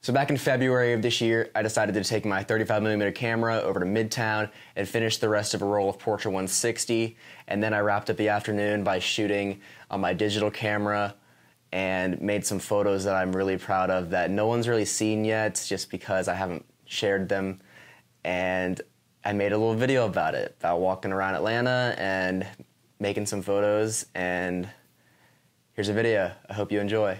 So back in February of this year, I decided to take my 35mm camera over to Midtown and finish the rest of a roll of Portra 160. And then I wrapped up the afternoon by shooting on my digital camera and made some photos that I'm really proud of that no one's really seen yet just because I haven't shared them. And I made a little video about it, about walking around Atlanta and making some photos. And here's a video. I hope you enjoy.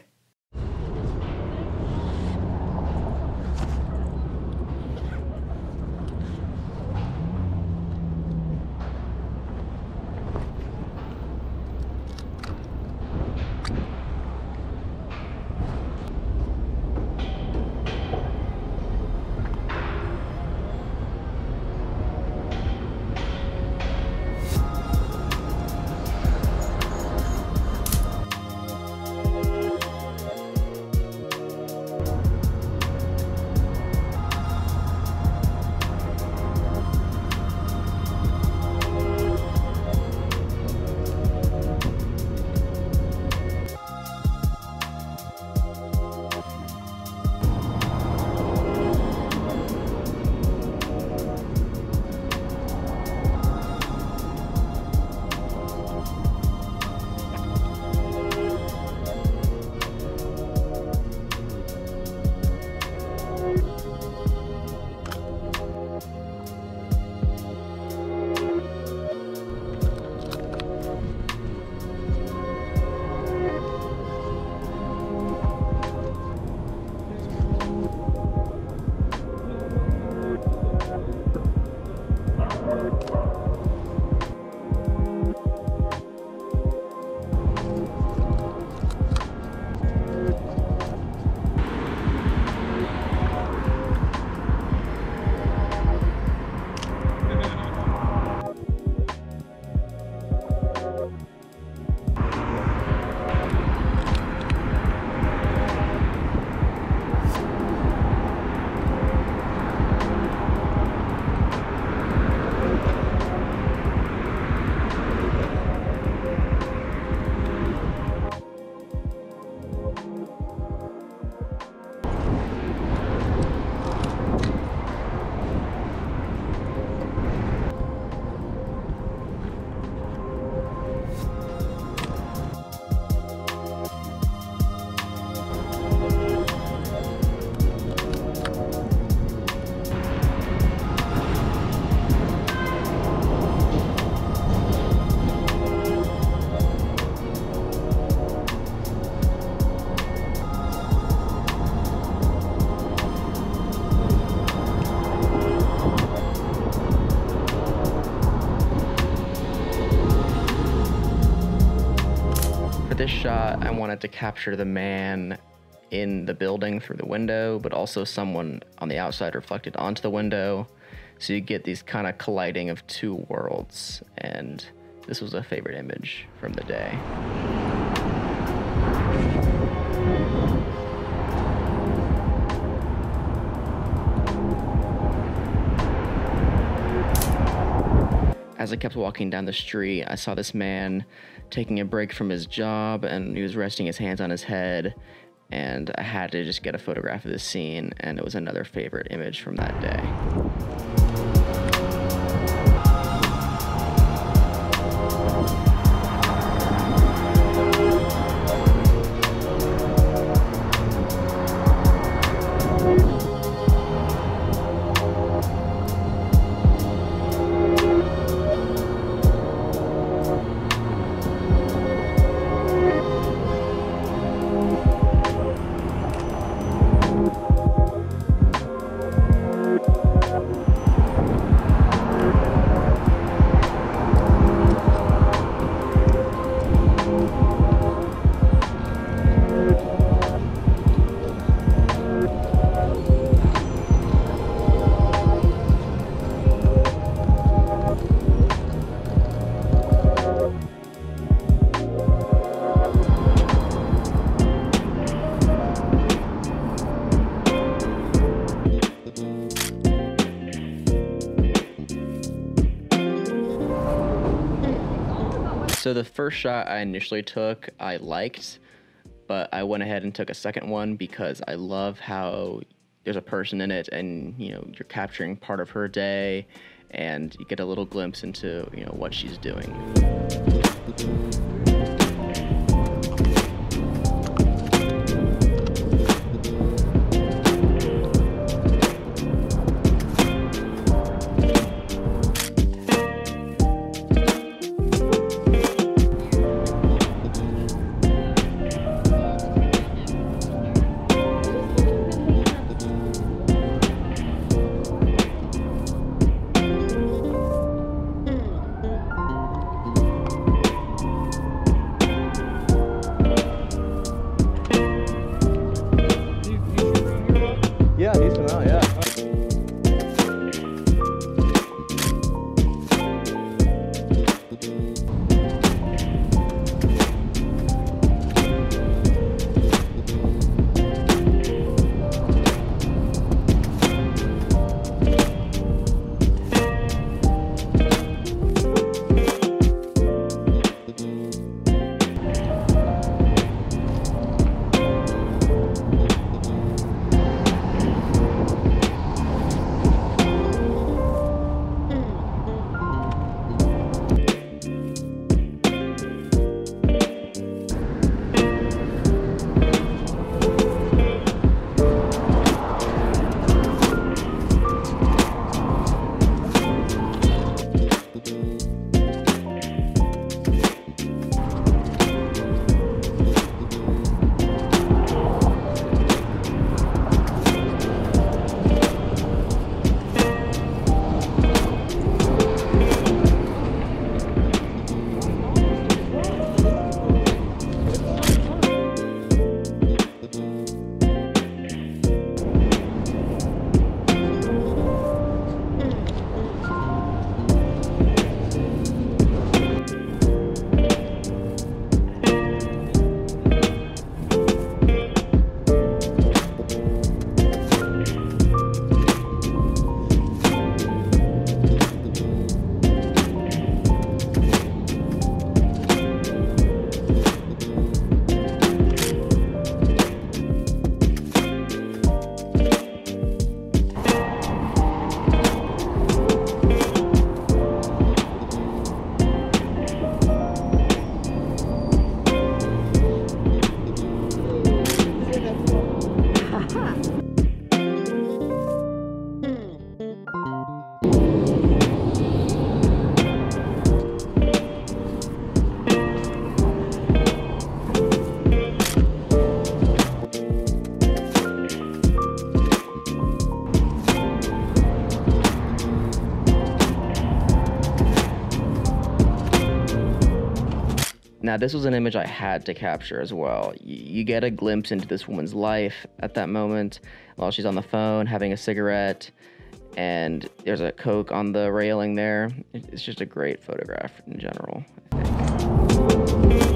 For this shot, I wanted to capture the man in the building through the window, but also someone on the outside reflected onto the window. So you get these kind of colliding of two worlds, and this was a favorite image from the day. As I kept walking down the street, I saw this man taking a break from his job, and he was resting his hands on his head, and I had to just get a photograph of this scene, and it was another favorite image from that day. So the first shot I initially took, I liked, but I went ahead and took a second one because I love how there's a person in it, and you know, you're capturing part of her day, and you get a little glimpse into, you know, what she's doing. Yeah, decent amount, yeah. Now, this was an image I had to capture as well. You get a glimpse into this woman's life at that moment while she's on the phone having a cigarette, and there's a Coke on the railing there. It's just a great photograph in general, I think.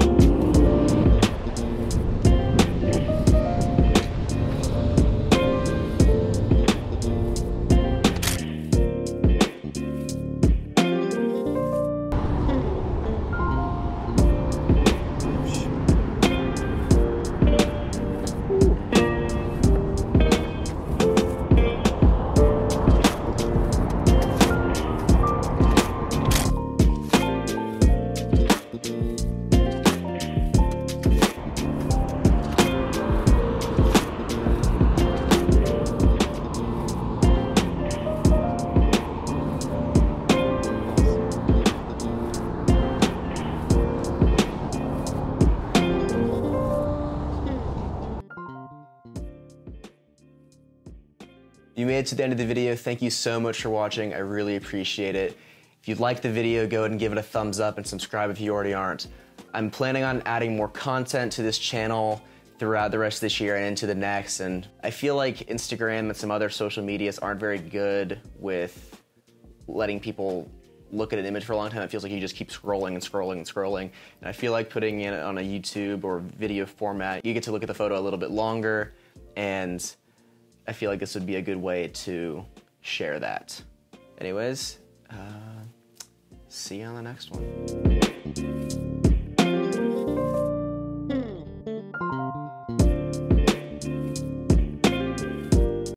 You made it to the end of the video. Thank you so much for watching. I really appreciate it. If you liked the video, go ahead and give it a thumbs up and subscribe if you already aren't. I'm planning on adding more content to this channel throughout the rest of this year and into the next, and I feel like Instagram and some other social medias aren't very good with letting people look at an image for a long time. It feels like you just keep scrolling and scrolling and scrolling, and I feel like putting it on a YouTube or video format, you get to look at the photo a little bit longer, and I feel like this would be a good way to share that. Anyways, see you on the next one.